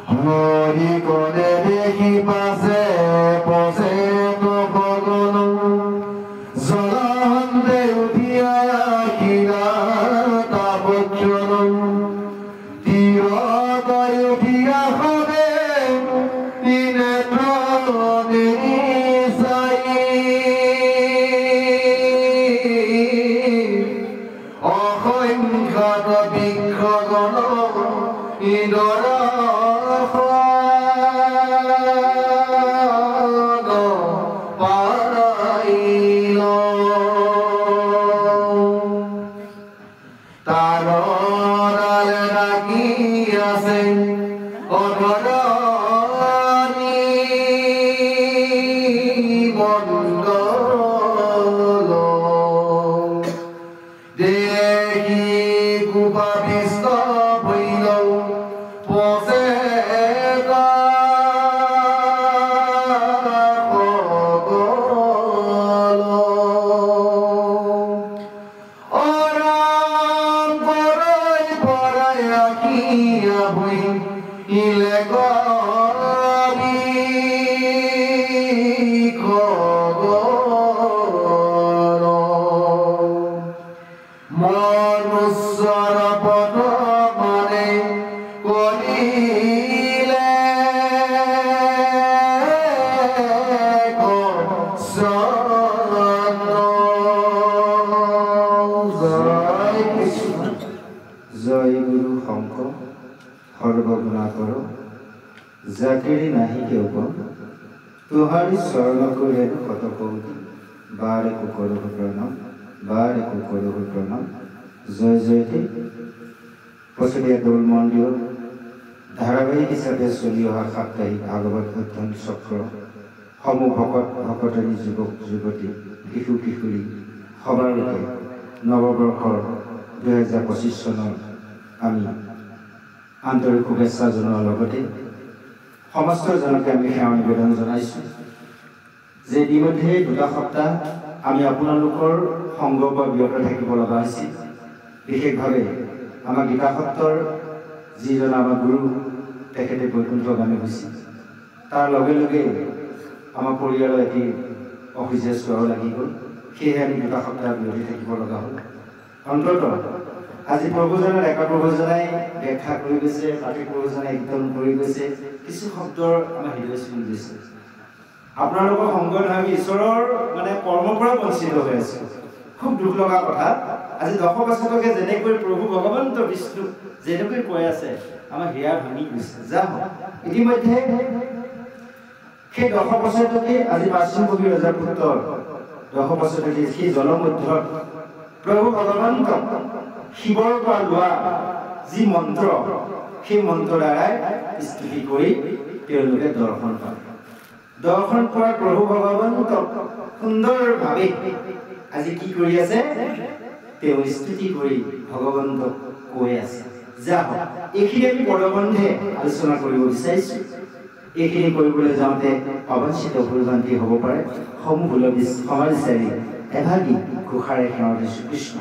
হৰি কৰে দেখি পাশে পশে তো ভগন জলহন্দে উঠিয়া কিৰা তাপজ্জন তীৰ কৰে উঠিয়া হবে অসংখ্যাত বৃক্ষগণ ইদৰ পাইল তাৰ লাগি আছে অধৰণী মণ্ডল দেখি কুপাবিষ্ট ভৈল পচে মনুষ্যৰ পদ মানে কৰিলে জয় গুৰু শংকৰ সৰ্বগুণাকৰ জাতিৰি নাহি কেউ তোহাৰি চৰণ কৰে শত কৌটি বাৰে কুকৰহু প্ৰণম বাৰে কুকৰহু প্ৰণম জয় জয়তে পছৰীয়া দৌল মন্দিৰ ধাৰাবাহিক হিচাপে চলি অহা সাপ্তাহিক ভাগৱত অধ্যয়ন চক্ৰ সমূহ ভকতনী যুৱক যুৱতী শিশু কিশোৰী সবাৰ লোকে নৱবৰ্ষৰ 2025 চনৰ আমি আন্তৰিক শুভেচ্ছা জনোৱাৰ লগতে সমস্ত জনকে আমি সেৱা নিবেদন জনাইছোঁ যে ইতিমধ্যে 2 সপ্তাহ আমি আপোনালোকৰ সংগৰ পৰা বিৰত থাকিব লগা হৈছিল। বিশেষভাৱে আমাৰ গীতা সত্ৰৰ যিজন আমাৰ গুৰু তেখেতে বৈকুণ্ঠগামী হৈছিল, তাৰ লগে লগে আমাৰ পৰিয়ালৰ এটি অসুস্থ লাগি গ'ল। সেয়েহে আমি 2 সপ্তাহ বিৰতি থাকিব লগা হ'ল। অন্ততঃ আজি প্ৰভুজনৰ একা প্ৰভুজনাই ব্যাখ্যা কৰি গৈছে, পাতি প্ৰভুজনাই একদম কৰি গৈছে, কিছু শব্দৰ আমাৰ হৃদয় চুই গৈছে। আপোনালোকৰ সংগত আমি ঈশ্বৰৰ মানে কৰ্মৰ পৰা বঞ্চিত হৈ আছোঁ। খুব দুখ লগা কথা। আজি 10 বছৰলৈকে যেনেকৈ প্ৰভু ভগৱন্ত বিষ্ণু যেনেকৈ কৈ আছে আমাৰ হিয়া ভাঙি গৈছে। যা ইতিমধ্যে সেই 10 বছৰলৈকে আজি পাশ্চিম কবি ৰজাৰ পুত্ৰ 10 বছৰলৈকে সেই জলমধ্যত প্ৰভু ভগৱন্ত শিৱৰ পৰা লোৱা যি মন্ত্ৰ, সেই মন্ত্ৰ দ্বাৰাই স্তুতি কৰি তেওঁলোকে দৰ্শন পায়। দৰ্শন পোৱাৰ প্ৰভু ভগৱন্তক সুন্দৰভাৱে আজি কি কৰি আছে, তেওঁ স্তুতি কৰি ভগৱন্তক কৈ আছে। যা এইখিনি আমি পৰবন্ধে আলোচনা কৰিব বিচাৰিছোঁ। এইখিনি কৰিবলৈ যাওঁতে অবাঞ্ছিত ভুল-ভ্ৰান্তি হ'ব পাৰে, সমূহ ক্ষমা বিচাৰি এভাগি ঘোষাৰে সেৱা দিছোঁ। কৃষ্ণ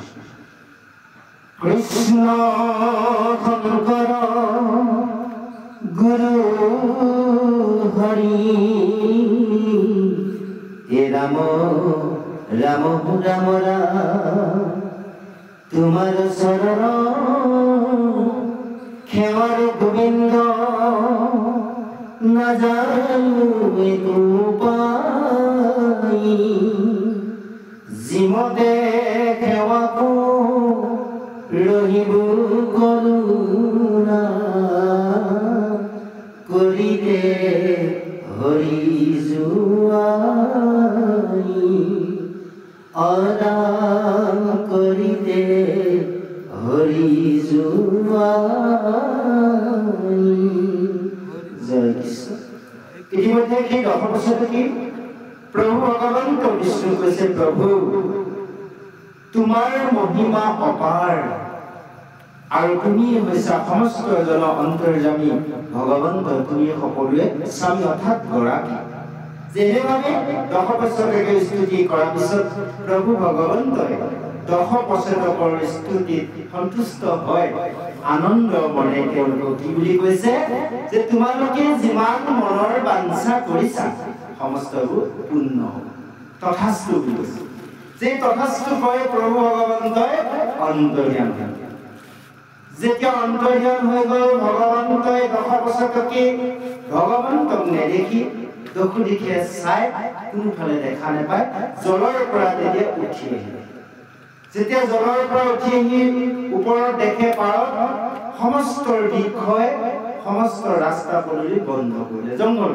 কৃষ্ণ শংকৰ গুৰু হৰি হে ৰাম ৰাম ৰাম ৰাম তোমাৰ চৰণ সেৱাৰ গোবিন্দ নাজানো উপায় জিমতে সেৱাকো ৰহিব কৰোণা কৰিতে হৰি জুৱাই আৰাম কৰিতে হৰি জুৱাই। জয় কৃষ্ণ। ইতিমধ্যে সেই 10 বছৰলৈকে প্ৰভু ভগৱন্ত বিষ্ণু কৈছে, প্ৰভু তোমাৰ মহিমা অপাৰ আৰু তুমি হৈছা সমস্ত জন অন্তৰ্যামী ভগৱন্ত, তুমি সকলোৱে স্বামী অৰ্থাৎ গৰাকী। যেনেভাৱে 10 বছৰলৈকে স্তুতি কৰাৰ পিছত প্ৰভু ভগৱন্তই দশ পচেতকৰ স্তুতিত সন্তুষ্ট হয় আনন্দ মনে তেওঁলোকক কি বুলি কৈছে যে তোমালোকে যিমান মনৰ বাঞ্ছা কৰিছা সমস্তবোৰ পূৰ্ণ হ'ব তথাস্তু বুলি কৈছে যে তথাস্তু কয় প্ৰভু ভগৱন্তই অন্তৰ্যান হয় যেতিয়া অন্তৰ্যান হৈ গ'ল ভগৱন্তই দশ পচেতকে ভগৱন্তক নেদেখি দক্ষু দিশে চাই কোনোফালে দেখা নাপায় জলৰ পৰা তেতিয়া উঠি আহিলে যেতিয়া জলৰ পৰা উঠি আহি ওপৰত দেখে পাৰত সমস্ত দিশয় সমস্ত ৰাস্তা পদূলি বন্ধ কৰিলে জংঘল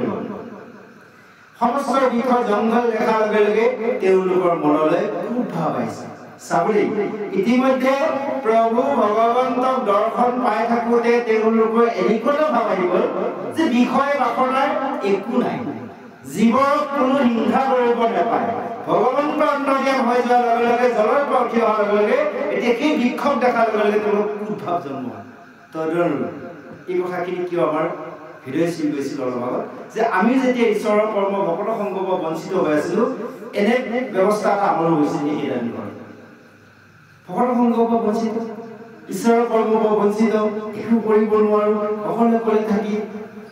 সমস্ত দিশৰ জংঘল দেখাৰ লগে লগে তেওঁলোকৰ মনলৈ খুব ভাৱ আহিছে চাবৰি ইতিমধ্যে প্ৰভু ভগৱন্তক দৰ্শন পাই থাকোঁতে তেওঁলোকৰ এনেকুৱা ভাৱ আহি গ'ল যে বিষয় বাসনাৰ একো নাই জীৱক কোনো হিংসা কৰিব নাপায় ভগৱন্ত অন্তৰ্যান হৈ যোৱাৰ লগে লগে জলৰ পৰা উঠি অহাৰ লগে লগে এতিয়া সেই বিক্ষোভ দেখাৰ লগে লগে তেওঁলোক খুব ভাৱ জন্ম হয় তদনুৰূপ এই কথাখিনি কিয় আমাৰ হৃদয় চিল গৈছিল অলপ আগত যে আমি যেতিয়া ঈশ্বৰৰ কৰ্ম ভকত সংগৰ পৰা বঞ্চিত হৈ আছিলোঁ এনে ব্যৱস্থা এটা আমাৰো হৈছিল নেকি ভকত সংগৰ পৰা বঞ্চিত ঈশ্বৰৰ কৰ্মৰ পৰা বঞ্চিত একো কৰিব নোৱাৰোঁ অকলে অকলে থাকি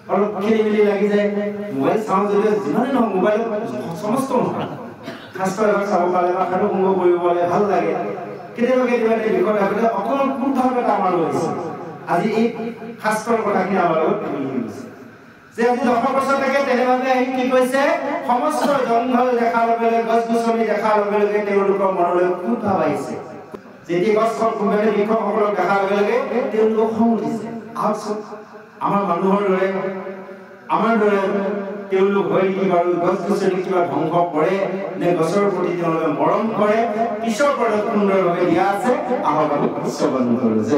অলপ খেলি মেলি লাগি যায় মোবাইল চাওঁ যদিও যিমানেই নহয় মোবাইলত সমস্ত নহয় শাস্ত্ৰ এবাৰ চাব পালে বা সাধু সংগ কৰিব পালে ভাল লাগে কেতিয়াবা কেতিয়াবা এই বিষয় ভাবিলে অকল কোন ধৰণৰ এটা আমাৰো হৈছে আজি এই শাস্ত্ৰৰ কথাখিনি আমাৰ লগত গৈছে যে আজি দশ পচেতকে তেনেভাৱে আহি কি কৈছে সমস্ত জংঘল দেখাৰ লগে লগে গছ গছনি দেখাৰ লগে লগে তেওঁলোকৰ মনলৈ খুব ভাৱ আহিছে যেতিয়া গছখন কোনোবাই বৃক্ষসকলক দেখাৰ লগে লগে তেওঁলোকক খং উঠিছে আহকচোন আমাৰ মানুহৰ দৰে আমাৰ দৰে তেওঁলোক হয় কি বাৰু গছ গছনি কিবা ধ্বংস কৰে নে গছৰ প্ৰতি তেওঁলোকে মৰম কৰে ঈশ্বৰৰ পৰা সুন্দৰভাৱে দিয়া আছে আহক আমি শ্ৰৱণ কৰোঁ যে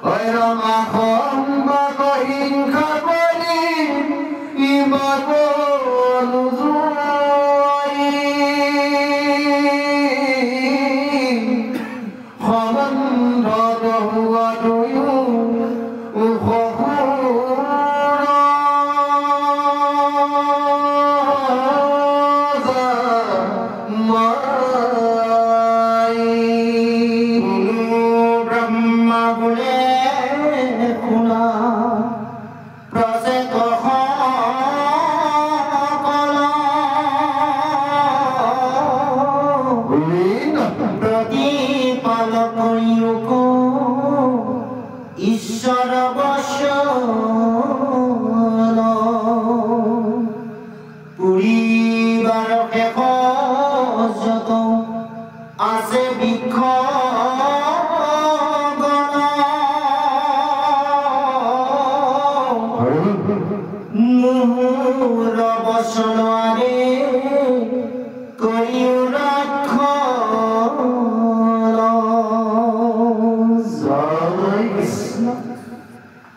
Oi, Rama, Hom, Bagoy,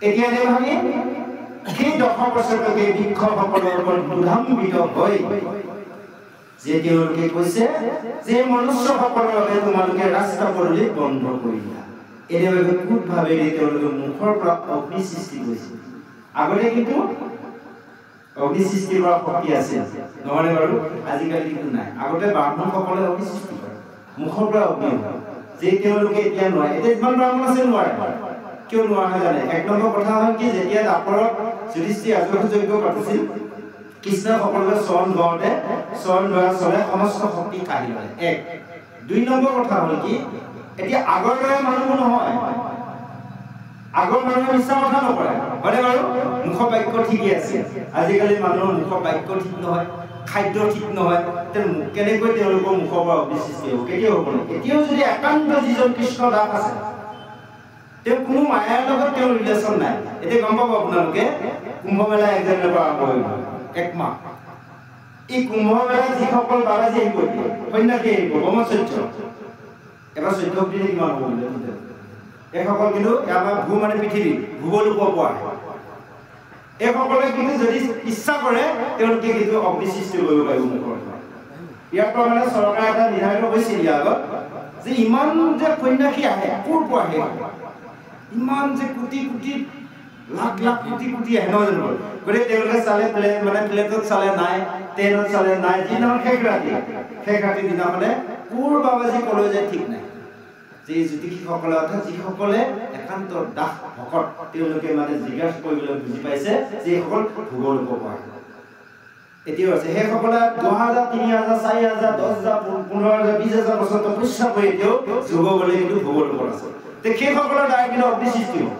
এতিয়া আমি সেই 10 বছৰলৈকে শিক্ষকসকলৰ ওপৰত দুধাম্বিত হৈ যে তেওঁলোকে কৈছে যে মনুষ্যসকলৰ বাবে তোমালোকে ৰাস্তা পদূলি বন্ধ কৰিলা। এনেভাৱে কোনভাৱে তেওঁলোকে মুখৰ পৰা অগ্নি সৃষ্টি কৰিছিল। আগতে কিন্তু অগ্নি সৃষ্টি কৰা শক্তি আছিল নহলে বাৰু, আজিকালি কিন্তু নাই। আগতে ব্ৰাহ্মণসকলে অগ্নি সৃষ্টি কৰে, মুখৰ পৰা অগ্নি যে তেওঁলোকে এতিয়া নোৱাৰে। এতিয়া যিমান ব্ৰাহ্মণ আছে নোৱাৰে। কিয় নোৱাৰা জানে? এক নম্বৰ কথা হ'ল কি, যেতিয়া দাপৰত যুধিষ্ঠিৰ ৰাজসূয় যজ্ঞ পাতিছিল, কৃষ্ণ সকলোৱে চৰণ ধৰোঁতে চৰণ ধৰা চলে সমস্ত শক্তি কাঢ়ি লয়। এক। 2 নম্বৰ কথা হ'ল কি, এতিয়া আগৰ দৰে মানুহবোৰ নহয়। আগৰ মানুহে মিছা কথা নকৰে, হয়নে বাৰু? মুখৰ বাক্য ঠিকেই আছে। আজিকালি মানুহৰ মুখৰ বাক্য ঠিক নহয়, খাদ্য ঠিক নহয়। কেনেকৈ তেওঁলোকৰ মুখৰ পৰা অগ্নি সৃষ্টি হ'ব? কেতিয়াও হ'ব নহয়। এতিয়াও যদি একান্ত যিজন কৃষ্ণ দাস আছে, তেওঁ কোনো মায়াৰ লগত তেওঁৰ ৰিলেশ্যন নাই। এতিয়া গম পাব আপোনালোকে, কুম্ভ মেলা একজামৰ পৰা আৰম্ভ হৈ গ'ল, 1 মাহ। এই কুম্ভ মেলাত যিসকল বাবাজী আহিব, সন্যাসী আহিব, ব্ৰহ্মচৰ্য, এবাৰ 14 দিনে কিমান হ'ব? এইসকল কিন্তু আমাৰ ভূ মানে পৃথিৱী, ভূগোলক পোৱা। এইসকলে কিন্তু যদি ইচ্ছা কৰে তেওঁলোকে কিন্তু অগ্নি সৃষ্টি কৰিব পাৰিব মুখৰ পৰা। ইয়াৰ পৰা মানে চৰকাৰে এটা নিৰ্ধাৰিত কৰিছিল ইয়াৰ আগত যে ইমান যে সন্যাসী আহে, ক'ৰ পৰা আহে? ইমান যে কোটি কোটি লাখ লাখ কোটি কোটি আহে নহয় জানো? গতিকে তেওঁলোকে চালে মানে প্লেটত চালে নাই, ট্ৰেইনত চালে নাই। যিদিনাখন শেষ ৰাতি দিনাখনে ক'ৰ বাবাজী কলৈ যায় ঠিক নাই। যে জ্যোতিষীসকলে অৰ্থাৎ যিসকলে একান্ত দাস ভকত, তেওঁলোকে মানে জিজ্ঞাসা কৰিবলৈ বুজি পাইছে যে এইসকল ভূগোলক পৰা। এতিয়াও আছে সেইসকলে 2000, 3000, 4000, 10000, 15000, 20000 বছৰ তপস্যা কৰি এতিয়াও যোগ গ'লে কিন্তু ভূগোলক আছে। সেইসকলৰ দ্বাৰা কিন্তু অগ্নি সৃষ্টি হ'ল।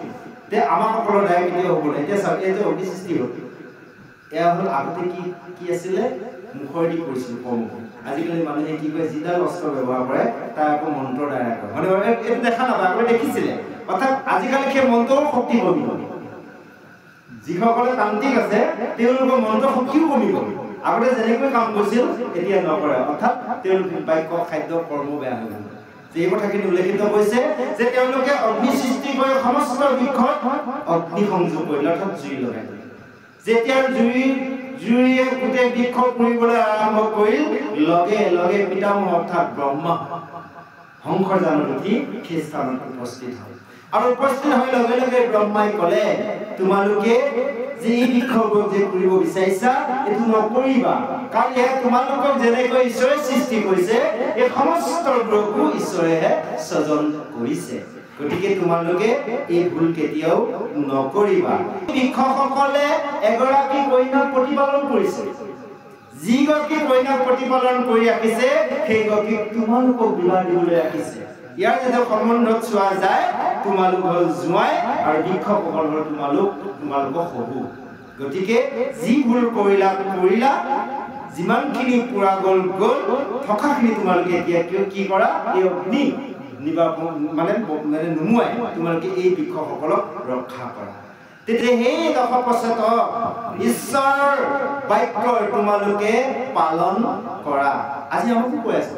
আমাৰ সকলৰ দ্বাৰা কেতিয়াও হ'ব নাই। এতিয়া চাওক, এই যে অগ্নি সৃষ্টি হ'ল, এয়া হ'ল আগতে কি আছিলে? মুখৰেদি কৰিছিল কৰ্ম। আজিকালি মানুহে কি কয়, যিডাল অস্ত্ৰ ব্যৱহাৰ কৰে তাৰ আকৌ মন্ত্ৰৰ দ্বাৰা কৰে, মানে এইটো দেখা নাপায়। আগতে দেখিছিলে, অৰ্থাৎ আজিকালি সেই মন্ত্ৰৰ শক্তি কমি গ'ল। যিসকলে তান্ত্ৰিক আছে তেওঁলোকৰ মন্ত্ৰৰ শক্তিও কমি গ'ল। আগতে যেনেকৈ কাম কৰিছিল এতিয়া নকৰে, অৰ্থাৎ তেওঁলোকৰ বাক্য, খাদ্য, কৰ্ম বেয়া হৈ গ'ল। এই কথাখিনি উল্লেখিত হৈছে যে তেওঁলোকে অগ্নি সৃষ্টি কৰি সমস্ত বৃক্ষত অগ্নি সংযোগ কৰিলে, অৰ্থাৎ জুই লগাই দিলে। যেতিয়া জুইয়ে গোটেই বৃক্ষ পুৰিবলৈ আৰম্ভ কৰিল, লগে লগে পিতামহ অৰ্থাৎ ব্ৰহ্মা শংকৰ জানত উঠি সেই স্থানত উপস্থিত হয়। আৰু উপস্থিত হৈ লগে লগে ব্ৰহ্মাই ক'লে, তোমালোকে যে এই বৃক্ষবোৰক যে কৰিব বিচাৰিছা এইটো নকৰিবা, কাৰণ এয়া তোমালোকক যেনেকৈ ঈশ্বৰে সৃষ্টি কৰিছে এই সমস্তবোৰকো ঈশ্বৰেহে স্বজন কৰিছে। গতিকে তোমালোকে এই ভুল কেতিয়াও নকৰিবা। বৃক্ষসকলে এগৰাকী কন্যাক প্ৰতিপালন কৰিছে। যিগৰাকী কন্যাক প্ৰতিপালন কৰি ৰাখিছে সেই গৰাকীক তোমালোকক বিবাহ দিবলৈ ৰাখিছে। ইয়াৰ যদি সম্বন্ধত চোৱা যায়, তোমালোক হ'ল জোঁৱাই আৰু বৃক্ষসকল হ'ল তোমালোকৰ শহু। গতিকে যি ভুল কৰিলা, যিমানখিনি পুৰা গ'ল থকাখিনি তোমালোকে এতিয়া কি কৰা? এই অগ্নি মানে নুমুৱাই তোমালোকে এই বৃক্ষসকলক ৰক্ষা কৰা। তেতিয়া সেই 10% ঈশ্বৰৰ বাক্য তোমালোকে পালন কৰা। আজি আমাকো কৈ আছে,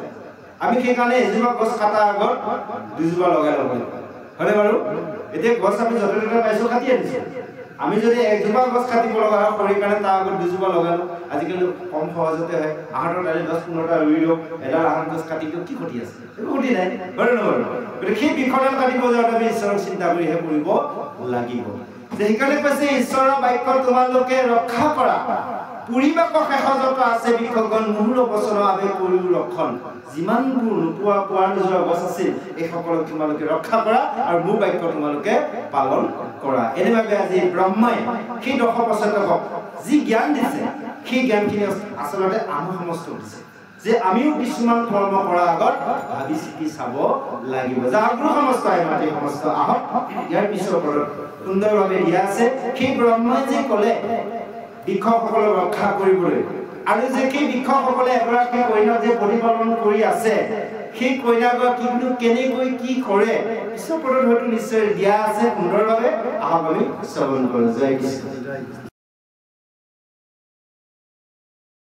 আমি সেইকাৰণে এজোপা গছ কটাৰ আগত 2জোপা লগাই ল'ব লাগিব, হয়নে বাৰু? এতিয়া গছ আমি য'তে ত'তে পাইছোঁ কাটি আনিছোঁ। আমি যদি 1জোপা গছ কাটিব লগা হয় খৰিৰ কাৰণে, তাৰ আগত 2জোপা লগাই লওঁ। আজিকালি কম সহজতে হয়, আহঁতৰ দালি 10-15টা ৰুই লওঁ, এডাল আহঁত গছ কাটি দিওঁ, কি ক্ষতি আছে? একো ক্ষতি নাই, হয়নে নহয়? গতিকে সেই বৃক্ষডাল কাটিব যাওঁতে আমি ঈশ্বৰক চিন্তা কৰিহে কৰিব লাগিব। সেইকাৰণে কৈছে ঈশ্বৰৰ বাক্য তোমালোকে ৰক্ষা কৰা। পুৰিবাক শেষত আছে বৃক্ষগণ মূল বচনৰ বাবে কৰিও ৰক্ষণ। যিমানবোৰ পোৱা নোযোৱা গছ আছিল এই সকলক তোমালোকে ৰক্ষা কৰা আৰু মোৰ বাক্য তোমালোকে পালন কৰা। এনেভাৱে আজি ব্ৰহ্মাই সেই 10% যি জ্ঞান দিছে সেই জ্ঞানখিনি আচলতে আমাৰ সমস্ত দিছে যে আমিও কিছুমান কৰ্ম কৰাৰ আগত ভাবি চিতি চাব লাগিব। যাৰ গুৰু সমস্ত মাটি সমস্ত আহক, ইয়াৰ পিছৰ ওপৰত সুন্দৰভাৱে দিয়া আছে। সেই ব্ৰহ্মাই যে ক'লে বৃক্ষসকলক ৰক্ষা কৰিবলৈ, আৰু যে সেই বৃক্ষসকলে এগৰাকী কন্যাক যে প্ৰতিপালন কৰি আছে, সেই কন্যাগৰাকী কিন্তু কেনেকৈ কি কৰে পিছৰ পদত হয়তো নিশ্চয় দিয়া আছে সুন্দৰভাৱে। আহক আমি শ্ৰৱণ কৰোঁ। জয় কৃষ্ণ।